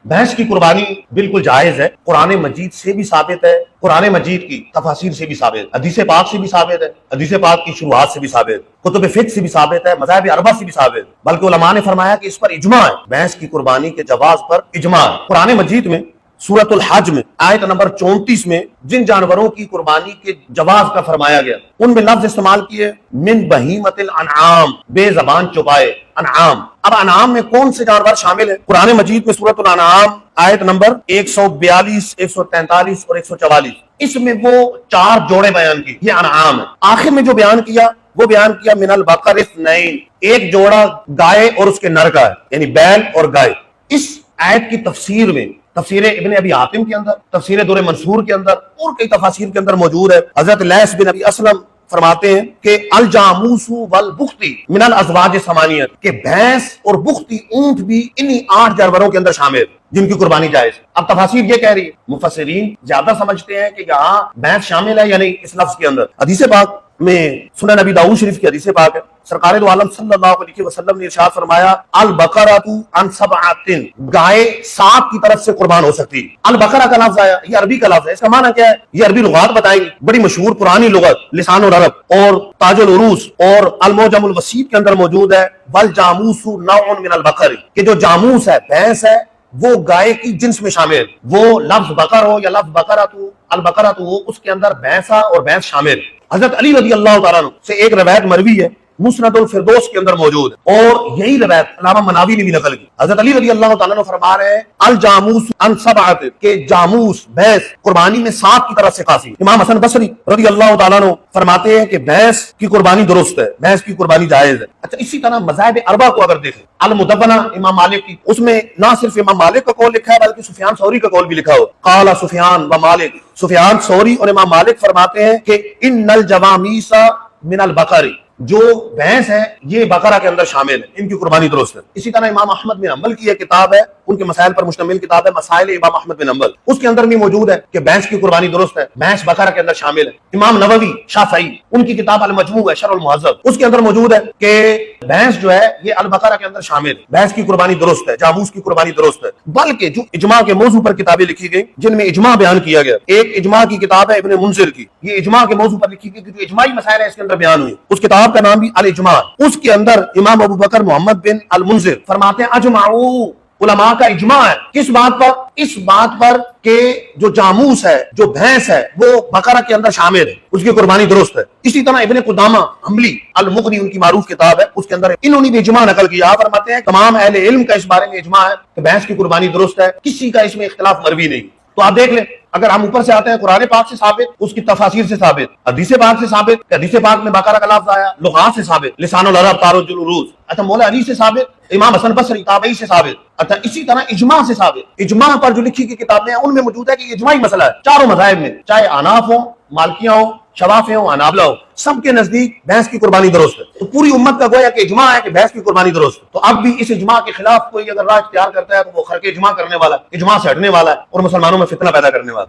भैंस की कुर्बानी बिल्कुल जायज है, कुरान मजीद से भी साबित है, कुरान मजीद की तफासिर से भी साबित है, हदीस पाक से भी साबित है, हदीस पाक की शुरुआत से भी साबित, कुतुब फिक्र से भी साबित है, मज़ाहिब अरबा से भी साबित, बल्कि उलमा ने फरमाया कि इस पर इजमा है, भैंस की कुर्बानी के जवाज पर इजमा है। कुरान मजीद में सूरतुल हज में आयत नंबर 34 में जिन जानवरों की कुर्बानी के जवाज का फरमाया गया उनमें लफ्ज इस्तेमाल किए मिन बहीमतिल अनआम, बेजबान चौपाए अनआम। अब अनआम में कौन से जानवर शामिल है? कुरान मजीद में सूरतुल अनआम आयत नंबर 142, 143 और 144, इसमें वो 4 जोड़े बयान की, ये अनआम है। आखिर में जो बयान किया वो बयान किया मिनल बकर इस्नैन, एक जोड़ा गाय और उसके नर का है, यानी बैल और गाय। इस आयत की तफसीर में तफसीर इब्न अबी हातिम के अंदर, तफसीर दुर मंसूर के अंदर और कई तफासीर के अंदर मौजूद है। हजरत लैस बिन अबी असलम फरमाते हैं कि अल जामूसु वल बुख्ती मिनल अज़वाज समानियत, कि भैंस और बुख्ती ऊंट भी इन्हीं 8 जानवरों के अंदर शामिल जिनकी कुर्बानी जायज। अब तफासीर ये कह रही है, मुफस्सिरीन ज्यादा समझते हैं कि यहाँ भैंस शामिल है या नहीं इस लफ्ज के अंदर। हदीस पाक में सुनन नबी दाऊद शरीफ की हदीस पाक है, सरकार दो आलम सल्लल्लाहु अलैहि वसल्लम ने इरशाद फरमाया अल बकरतु अन सबअतिन, गाय 7 की तरफ से कुर्बान हो सकती है। अल बकरा का लफ्ज आया, ये अरबी का लफ्ज है, इसका माना क्या है? ये अरबी लुगात बताएंगे, बड़ी मशहूर पुरानी लुगत लिसानुल अरब और ताजुल उरूस और अल मुअजमुल वसीत के अंदर मौजूद है वल जामूसु नौउन मिनल बकर, कि जो जामूस है, भैंस है, वो गाय की जिन्स में शामिल, वो लफ्ज बकर हो या लफ्ज बकरतु अल बकरतु हो, उसके अंदर भैंसा और भैंस शामिल। हजरत अली रज़ी अल्लाह तआला अन्हु से एक रवायत मरवी है, मुस्नदुल फिरदौस के अंदर मौजूद है, और यही रवायत अल्लामा मनावी ने भी नकल की। हजरत अली रज़ी अल्लाह तआला अन्हु फरमा रहे हैं अल जामूस अन सबअत, के जामूस भैंस कुर्बानी में 7 की तरफ से काफी। इमाम हसन बसरी रज़ी अल्लाह तआला अन्हु फरमाते हैं कि भैंस की कुर्बानी दुरुस्त है, भैंस की कुर्बानी जायज है। अच्छा, इसी तरह मज़ाहिब अरबा को अगर देखें, अल मुदव्वना इमाम मालिक की, उसमें ना सिर्फ इमाम मालिक का कौल लिखा है बल्कि सुफियान सौरी का कौल भी लिखा हो। काला सुफियान व मालिक, सुफियान सौरी और इमाम मालिक फरमाते हैं कि इन्नल जवामीसा मिनल बकरी, जो भैंस है ये बकरा के अंदर शामिल है, इनकी कुर्बानी दुरुस्त है। इसी तरह इमाम अहमद बिन हंबल की एक किताब है, उनके मसाइल पर मुश्तमिल किताब है मसाइल इमाम अहमद बिन हंबल, उसके अंदर भी मौजूद है कि भैंस की कुर्बानी दुरुस्त है, भैंस बकरा के अंदर शामिल है। इमाम नववी शाफई, उनकी किताब अल मजमू है शरहुल मुहज़्ज़ब, उसके अंदर मौजूद है कि भैंस जो है ये अल बकरा के अंदर शामिल है, भैंस की कुर्बानी दुरुस्त है, जामूस की कुर्बानी दुरुस्त है। बल्कि जो इजमा के मौजू पर किताबें लिखी गई जिनमें इजमा बयान किया गया, एक इजमा की किताब है इब्न मुंज़िर की, ये इजमा के मौजू पर लिखी गई कि जो इजमाई मसाइल है इसके अंदर बयान हुई, उस किताब का नाम भी अल इजमा। उसके अंदर इमाम अबू बकर मोहम्मद बिन अल मुंज़िर फरमाते हैं अजमाऊ, उलमा का इजमा है किस बात पर? इस बात पर कि जो जामूस है, जो भैंस है, वो बकरा के अंदर शामिल है, उसकी कुर्बानी दुरुस्त है। इसी तरह इब्न कुदामा हम्बली अल मुग़नी उनकी मारूफ किताब है, उसके अंदर इन्होंने भी इजमा नकल किया। फरमाते हैं तमाम अहले इल्म का इस बारे में इजमा है कि भैंस की कुर्बानी दुरुस्त है, किसी का इसमें इख्तिलाफ मरवी नहीं। तो आप देख लें, अगर हम ऊपर से आते हैं कुरान पाक से साबित, उसकी तफासीर से साबित, हदीस पाक से साबित, हदीस पाक में बकरा का लफ्ज आया, लुगात से साबित, लिसानुल अरब तारुजुल उरूज, अच्छा मौला अली से साबित, इमाम हसन बसरी ताबई से साबित, अच्छा इसी तरह इजमा से साबित। इजमा पर जो लिखी गई किताबें हैं उनमें मौजूद है कि इजमाई मसला है चारों मज़ाहिब में, चाहे अनाफ हो, मालिकिया हो, शवाफे हो, अनाबला हो, सबके नजदीक भैंस की कुर्बानी दुरुस्त है। तो पूरी उम्मत का गोया कि इजमा है कि भैंस की कुर्बानी दुरुस्त है। तो अब भी इस इजमा के खिलाफ कोई अगर राह इख्तियार करता है तो वो खर्के इजमा करने वाला, इजमा से हटने वाला है और मुसलमानों में फितना पैदा करने वाला।